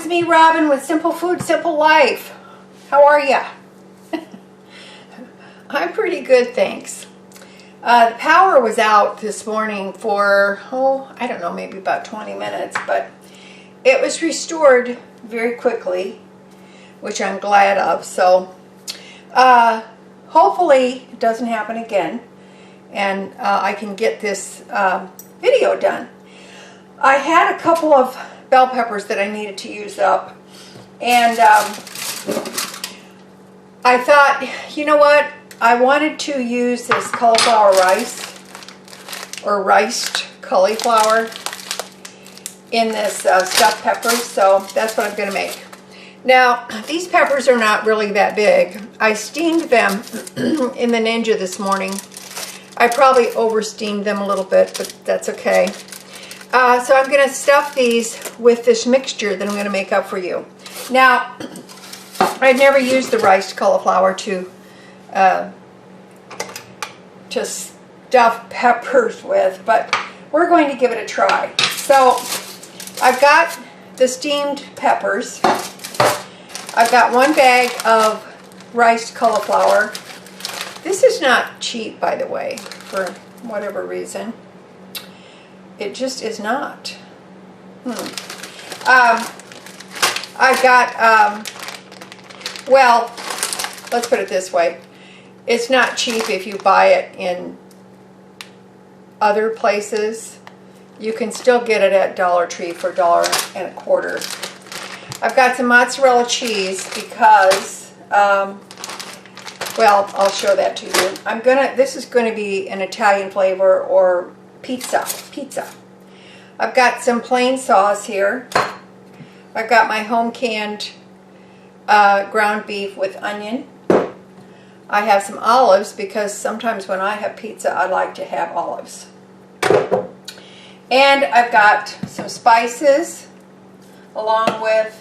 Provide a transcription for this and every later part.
it's me, Robin, with Simple Food, Simple Life. How are ya? I'm pretty good, thanks. The power was out this morning for, I don't know, maybe about 20 minutes, but it was restored very quickly, which I'm glad of. So hopefully it doesn't happen again, and I can get this video done. I had a couple of bell peppers that I needed to use up, and I thought, you know what, I wanted to use this cauliflower rice, or riced cauliflower, in this stuffed peppers, so that's what I'm going to make. Now, these peppers are not really that big. I steamed them in the Ninja this morning. I probably over-steamed them a little bit, but that's okay. So I'm going to stuff these with this mixture that I'm going to make up for you. Now, I've never used the riced cauliflower to stuff peppers with, but we're going to give it a try. So I've got the steamed peppers. I've got 1 bag of riced cauliflower. This is not cheap, by the way, for whatever reason. It just is not. I've got, well, let's put it this way. It's not cheap if you buy it in other places. You can still get it at Dollar Tree for $1.25. I've got some mozzarella cheese because, well, I'll show that to you. This is going to be an Italian flavor or pizza. I've got some plain sauce here. I've got my home canned ground beef with onion. I have some olives because sometimes when I have pizza, I like to have olives. And I've got some spices along with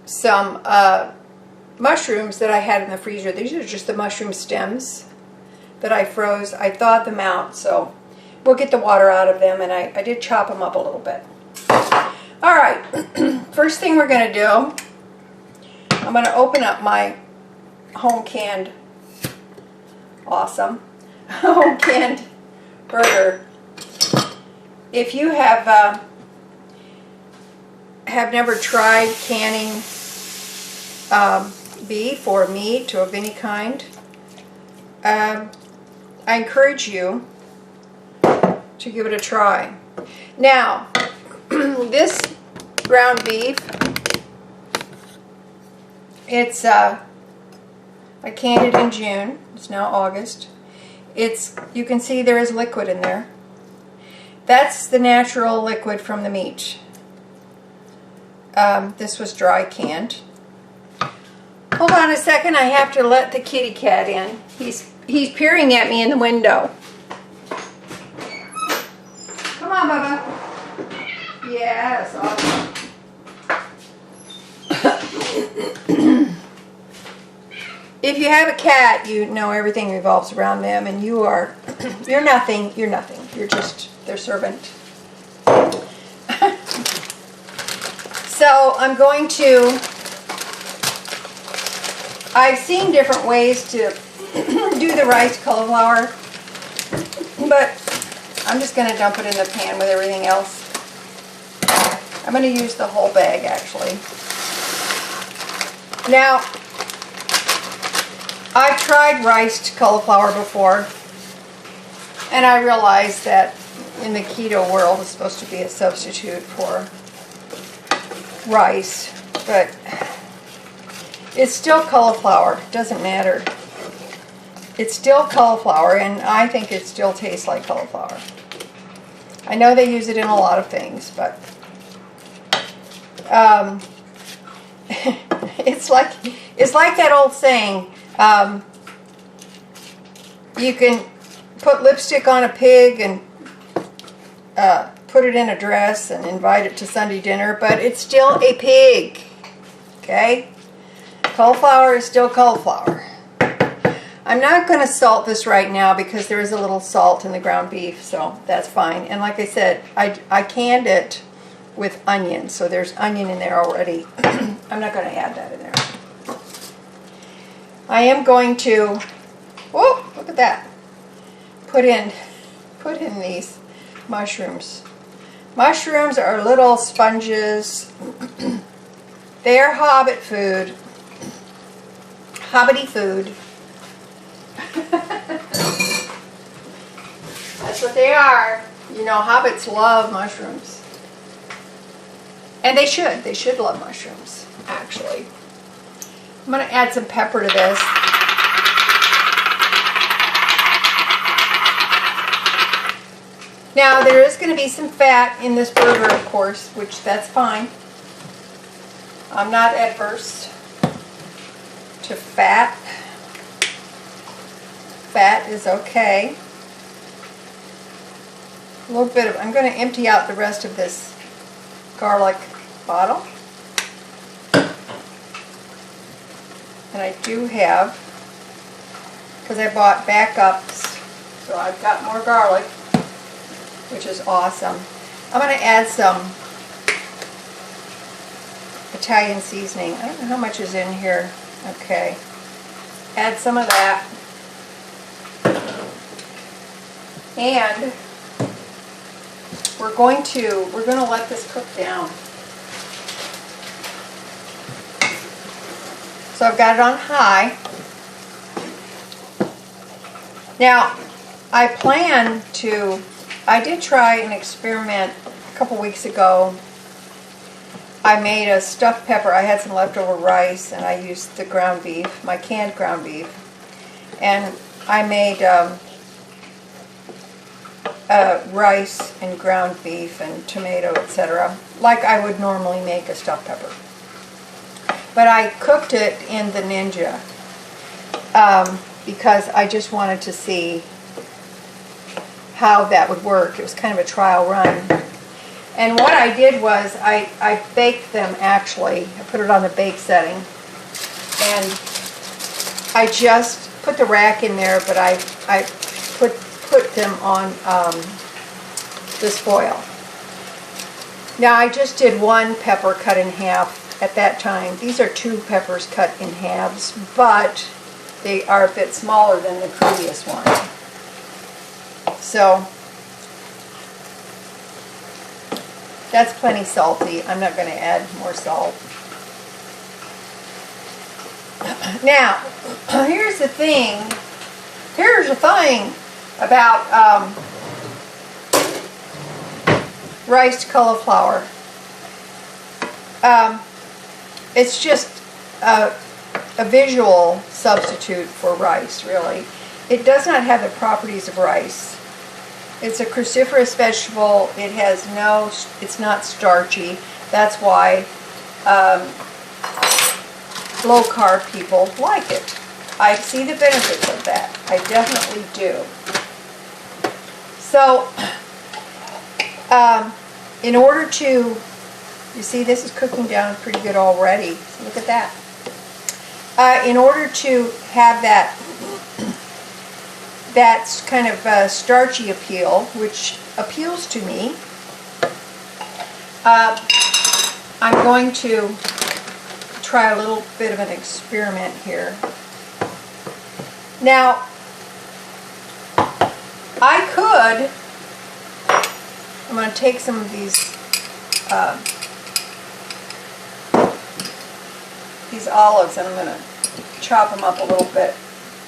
some mushrooms that I had in the freezer. These are just the mushroom stems that I froze. I thawed them out, so we'll get the water out of them, and I did chop them up a little bit. All right, first thing we're going to do, I'm going to open up my home canned, awesome, home canned burger. If you have never tried canning beef or meat of any kind, I encourage you to give it a try. Now, this ground beef, it's I canned it in June. It's now August. You can see there is liquid in there. That's the natural liquid from the meat. This was dry canned. Hold on a second, I have to let the kitty cat in. He's peering at me in the window. Come on, Bubba. Yes, awesome. If you have a cat, you know everything revolves around them, and you're nothing. You're just their servant. So I'm going to, I've seen different ways to do the riced cauliflower, but I'm just going to dump it in the pan with everything else. I'm going to use the whole bag, actually. Now, I've tried riced cauliflower before, and I realized that in the keto world it's supposed to be a substitute for rice, but it's still cauliflower. It doesn't matter. It's still cauliflower, and I think it still tastes like cauliflower. I know they use it in a lot of things, but it's like that old saying, you can put lipstick on a pig and put it in a dress and invite it to Sunday dinner, but it's still a pig, okay? Cauliflower is still cauliflower. I'm not going to salt this right now because there is a little salt in the ground beef, so that's fine. And like I said, I canned it with onion. So there's onion in there already. I'm not going to add that in there. I am going to, oh, look at that. Put in these mushrooms. Mushrooms are little sponges. They are hobbit food. Hobbity food. That's what they are. You know, hobbits love mushrooms. And they should. They should love mushrooms, actually. I'm going to add some pepper to this. Now, there is going to be some fat in this burger, of course, which that's fine. I'm not adverse to fat. Fat is okay. A little bit of, I'm going to empty out the rest of this garlic bottle. And I do have, because I bought backups, so I've got more garlic, which is awesome. I'm going to add some Italian seasoning. I don't know how much is in here. Okay. Add some of that. And we're going to let this cook down. So I've got it on high. Now, I did try an experiment a couple weeks ago. I made a stuffed pepper. I had some leftover rice and I used the ground beef, my canned ground beef. And I made rice and ground beef and tomato, etc., like I would normally make a stuffed pepper. But I cooked it in the Ninja because I just wanted to see how that would work. It was kind of a trial run. And what I did was I baked them, actually. I put it on the bake setting. And I just put the rack in there, but I put them on this foil. Now I just did one pepper cut in half at that time. These are 2 peppers cut in halves, but they are a bit smaller than the previous one. So that's plenty salty. I'm not going to add more salt. Now, here's the thing. Here's the thing about riced cauliflower. It's just a visual substitute for rice, really. It does not have the properties of rice. It's a cruciferous vegetable. It has it's not starchy. That's why low carb people like it. I see the benefits of that. I definitely do. So, in order to, you see this is cooking down pretty good already. So look at that. In order to have that kind of starchy appeal, which appeals to me, I'm going to try a little bit of an experiment here. Now, I'm going to take some of these olives and I'm going to chop them up a little bit.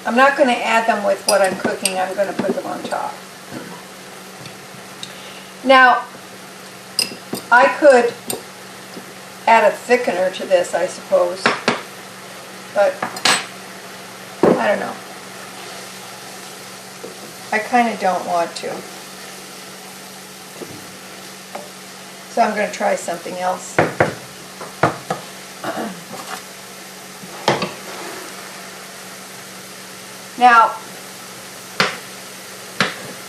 I'm not going to add them with what I'm cooking. I'm going to put them on top. Now, I could add a thickener to this, I suppose, but I don't know. I kind of don't want to. So I'm going to try something else. Now,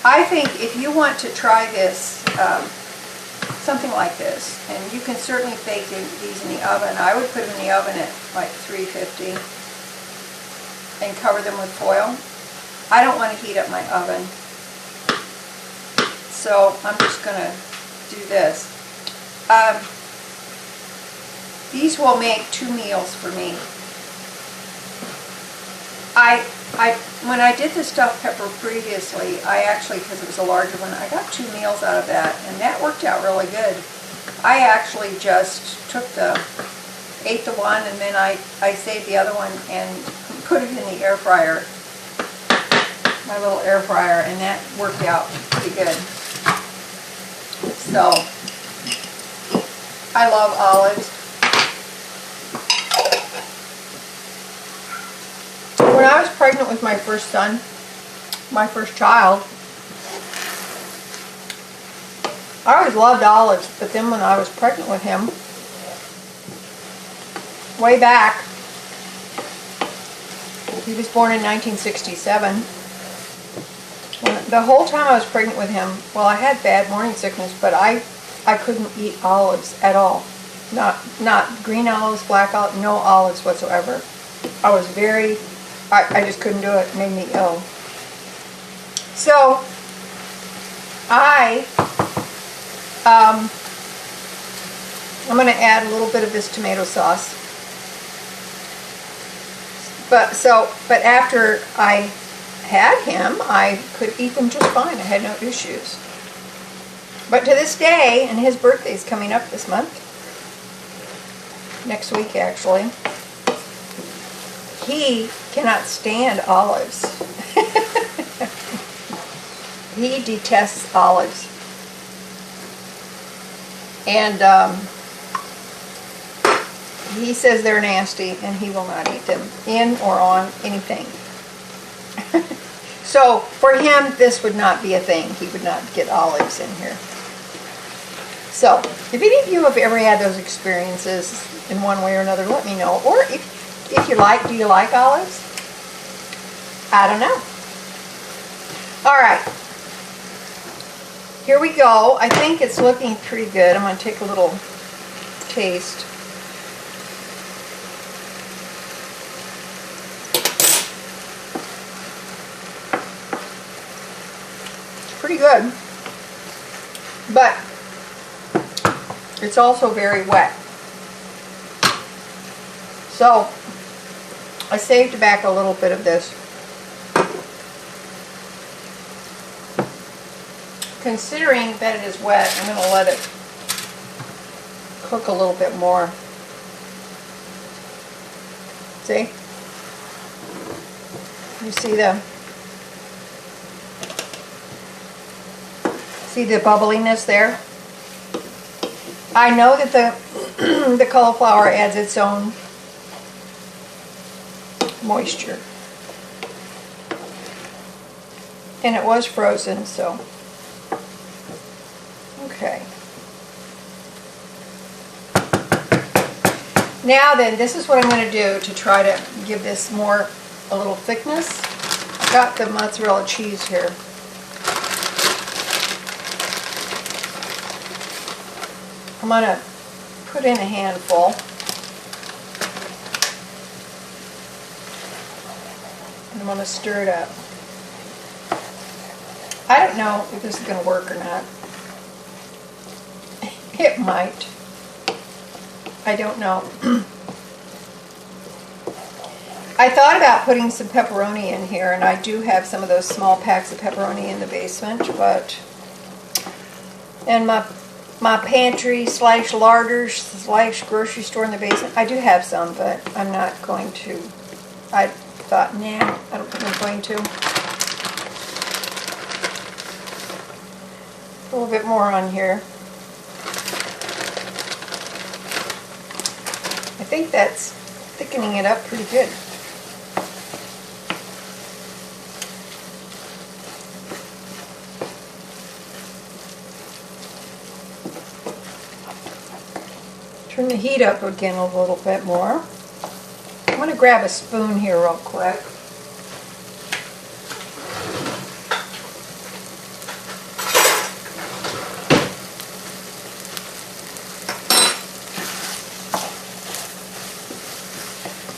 I think if you want to try this, something like this, and you can certainly bake these in the oven. I would put them in the oven at like 350 and cover them with foil. I don't want to heat up my oven, so I'm just going to do this. these will make 2 meals for me. When I did the stuffed pepper previously, I actually, because it was a larger one, I got 2 meals out of that, and that worked out really good. I actually just ate the one, and then I saved the other one and put it in the air fryer, my little air fryer, and that worked out pretty good. So, I love olives. When I was pregnant with my first son, my first child, I always loved olives, but then when I was pregnant with him, way back, he was born in 1967. The whole time I was pregnant with him, well, I had bad morning sickness, but I couldn't eat olives at all. Not green olives, black olives, no olives whatsoever. I just couldn't do it. It made me ill. So, I'm going to add a little bit of this tomato sauce. But after I had him, I could eat them just fine. I had no issues. But to this day, and his birthday's coming up this month, next week actually, he cannot stand olives. He detests olives. And he says they're nasty, and he will not eat them in or on anything. So for him, this would not be a thing. He would not get olives in here. So if any of you have ever had those experiences in one way or another, let me know. Or if you like, do you like olives? I don't know. All right. Here we go. I think it's looking pretty good. I'm going to take a little taste. It's pretty good. But it's also very wet. So I saved back a little bit of this. Considering that it is wet, I'm going to let it cook a little bit more. See? You see the bubbliness there? I know that the cauliflower adds its own moisture. And it was frozen, so okay. Now then, this is what I'm going to do to try to give this a little thickness. I've got the mozzarella cheese here. I'm going to put in a handful. And I'm going to stir it up. I don't know if this is going to work or not. It might. I don't know. I thought about putting some pepperoni in here, and I do have some of those small packs of pepperoni in the basement, but in my pantry / larder / grocery store in the basement, I do have some, but I'm not going to. I thought, nah, I don't think I'm going to. A little bit more on here. I think that's thickening it up pretty good. Turn the heat up again a little bit more. I'm going to grab a spoon here real quick.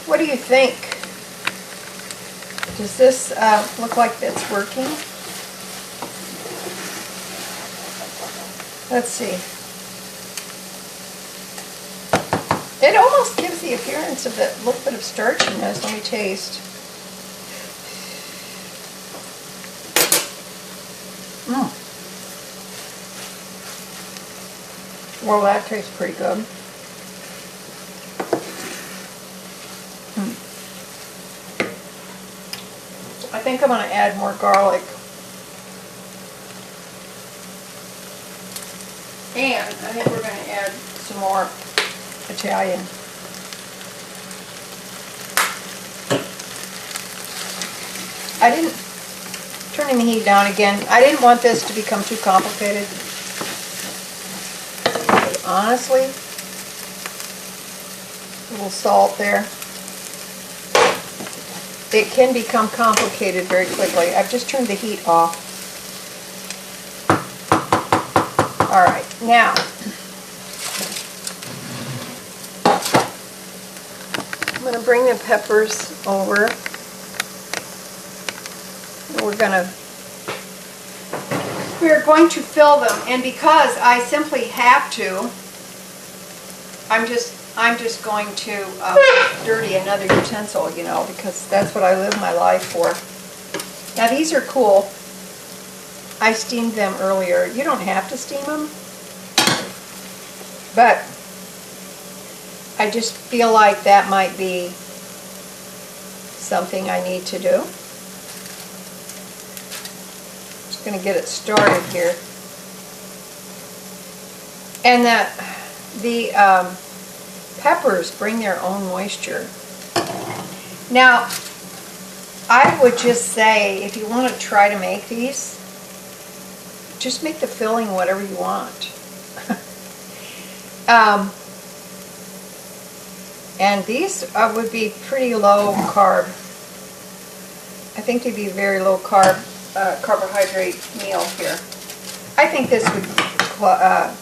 What do you think? Does this look like it's working? Let's see. It almost gives the appearance of that little bit of starchiness. Let me taste. Well, that tastes pretty good. I think I'm going to add more garlic. And I think we're going to add some more Italian. I didn't, turning the heat down again, I didn't want this to become too complicated. But honestly, a little salt there. It can become complicated very quickly. I've just turned the heat off. Alright, now I'm going to bring the peppers over. We're going to fill them, and because I simply have to, I'm just going to dirty another utensil, you know, because that's what I live my life for. Now these are cool. I steamed them earlier. You don't have to steam them, but I just feel like that might be something I need to do. Just going to get it started here. And the peppers bring their own moisture. Now, I would just say, if you want to try to make these, just make the filling whatever you want. And these would be pretty low carb. I think they'd be a very low carb carbohydrate meal here. I think this would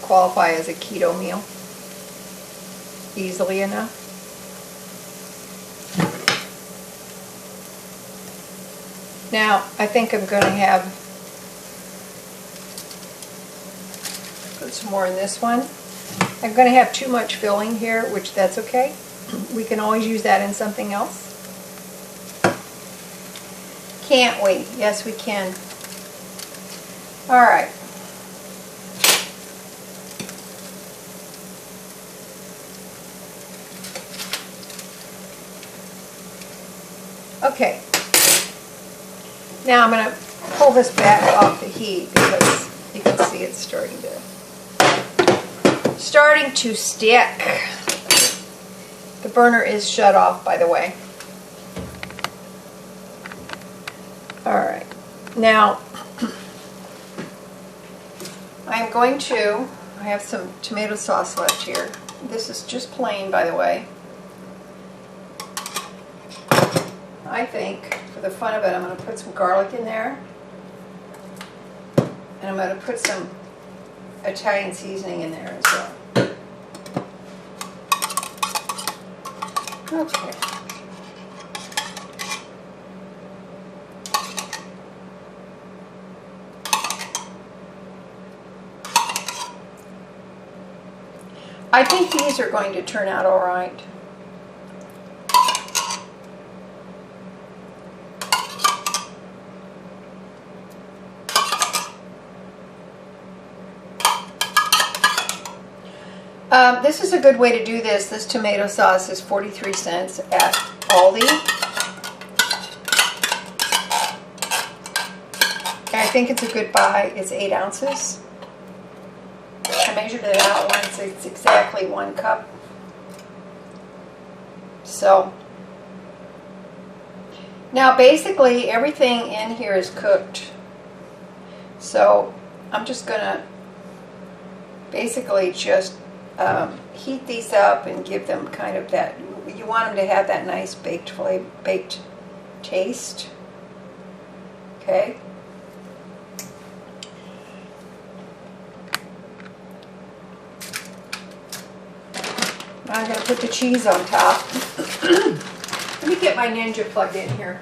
qualify as a keto meal easily enough. Now, I think I'm going to put some more in this one. I'm going to have too much filling here, which that's okay. We can always use that in something else. Can't we? Yes, we can. All right. Okay. Now I'm going to pull this back off the heat because you can see it's starting to stick. The burner is shut off, by the way. All right. Now I'm going to, I have some tomato sauce left here. This is just plain, by the way. I think, for the fun of it, I'm going to put some garlic in there. And I'm going to put some Italian seasoning in there as well. Okay. I think these are going to turn out all right. This is a good way to do this. This tomato sauce is 43 cents at Aldi. And I think it's a good buy. It's 8 ounces. I measured it out once. It's exactly 1 cup. So, now basically everything in here is cooked. So, I'm just going to basically just heat these up and give them kind of that, you want them to have that nice baked taste. Okay. Now I'm going to put the cheese on top. Let me get my Ninja plugged in here.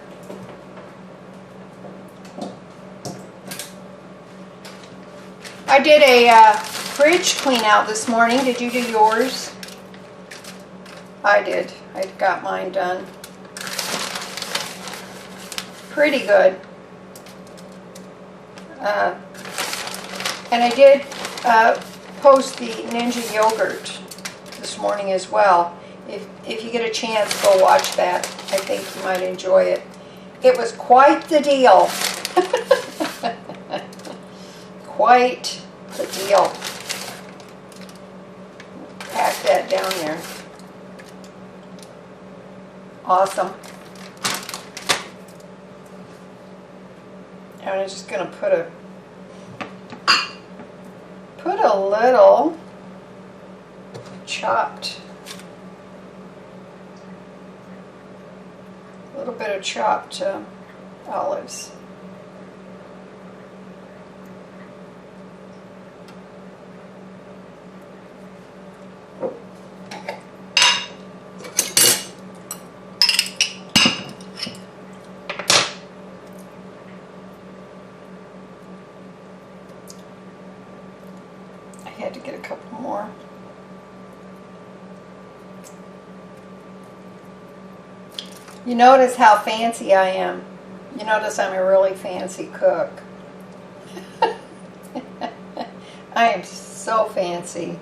I did a fridge clean out this morning. Did you do yours? I did. I got mine done. Pretty good. And I did post the Ninja yogurt this morning as well. If you get a chance, go watch that. I think you might enjoy it. It was quite the deal. Quite the deal. Pack that down there. Awesome. And I'm just going to put a little chopped, bit of chopped olives. I had to get a couple more. You notice how fancy I am. You notice I'm a really fancy cook. I am so fancy.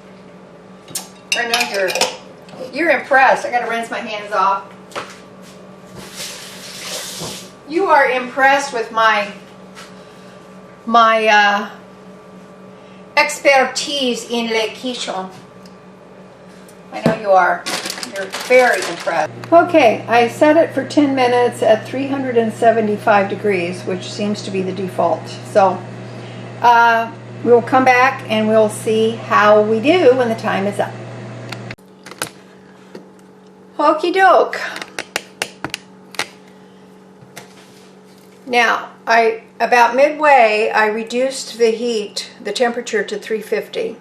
I know you're impressed. I gotta rinse my hands off. You are impressed with my expertise in le kitchen. I know you are. You're very impressed. Okay, I set it for 10 minutes at 375 degrees, which seems to be the default. So we'll come back and we'll see how we do when the time is up. Okie doke. Now, about midway, I reduced the temperature to 350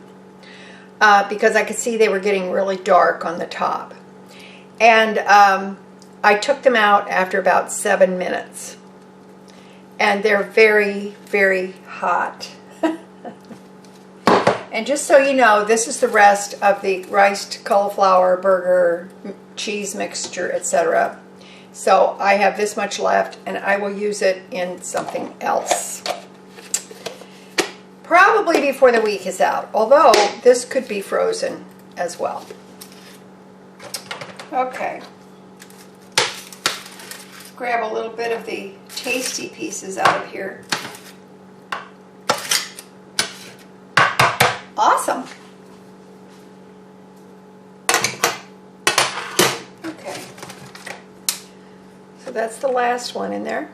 because I could see they were getting really dark on the top. And I took them out after about 7 minutes. And they're very, very hot. And just so you know, this is the rest of the riced cauliflower burger, cheese mixture, etc. So I have this much left, and I will use it in something else. Probably before the week is out, although this could be frozen as well. Okay. Grab a little bit of the tasty pieces out of here. Awesome. Okay. So that's the last one in there.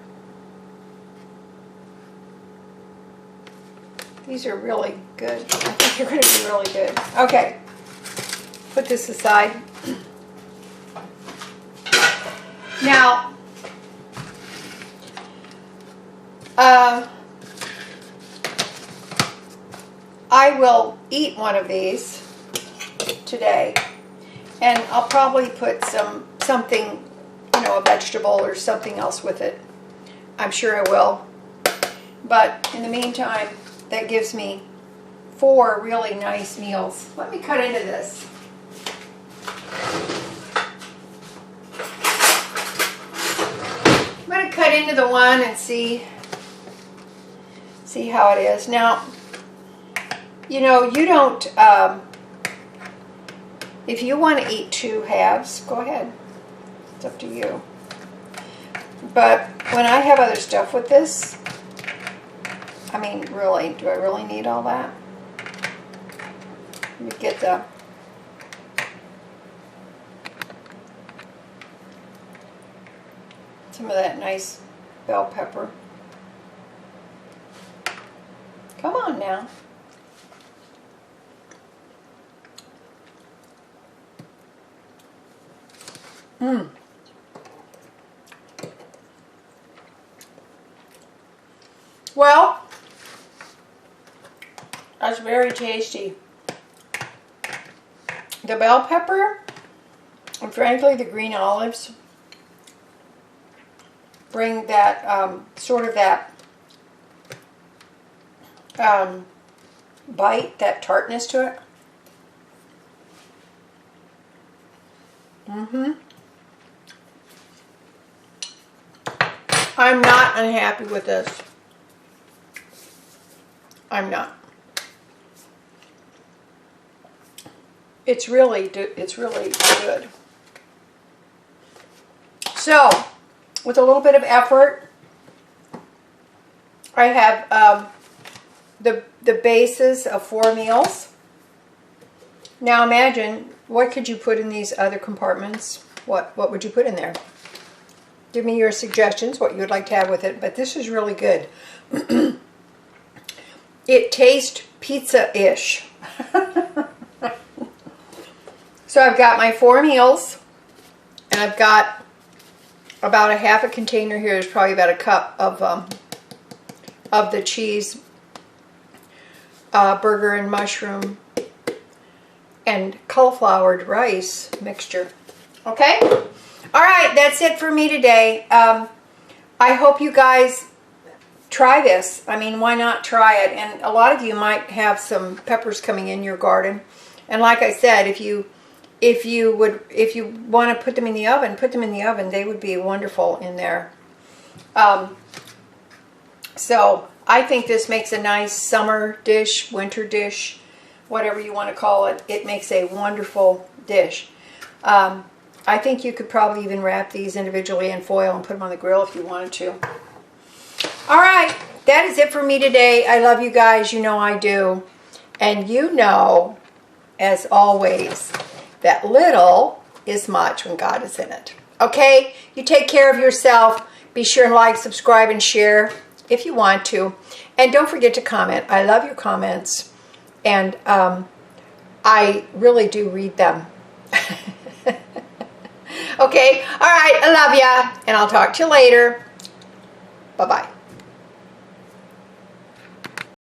These are really good. I think they're going to be really good. Okay. Put this aside. Now, I will eat one of these today, and I'll probably put something, a vegetable or something else with it. I'm sure I will. But in the meantime, that gives me 4 really nice meals. Let me cut into this. I'm going to cut into the one and see how it is. Now, you don't, if you want to eat 2 halves, go ahead. It's up to you. But when I have other stuff with this, I mean, really, do I really need all that? Let me get some of that nice bell pepper. Come on now. Well, that's very tasty. The bell pepper and frankly the green olives bring that sort of that bite, that tartness to it. I'm not unhappy with this. I'm not. It's really good. So, with a little bit of effort, I have the bases of 4 meals. Now imagine, what could you put in these other compartments? What would you put in there? Give me your suggestions, what you would like to have with it. But this is really good. It tastes pizza-ish. So I've got my 4 meals, and I've got about a half a container here. There's probably about a cup of the cheese, burger and mushroom, and cauliflowered rice mixture. Okay? All right, that's it for me today. I hope you guys try this. I mean, why not try it? And a lot of you might have some peppers coming in your garden. And like I said, if you want to put them in the oven, put them in the oven. They would be wonderful in there. So I think this makes a nice summer dish, winter dish, whatever you want to call it. It makes a wonderful dish. I think you could probably even wrap these individually in foil and put them on the grill if you wanted to. All right, that is it for me today. I love you guys. You know I do. And you know, as always, that little is much when God is in it. Okay? You take care of yourself. Be sure and like, subscribe, and share if you want to. And don't forget to comment. I love your comments. And I really do read them. Okay? All right. I love ya. And I'll talk to you later. Bye-bye.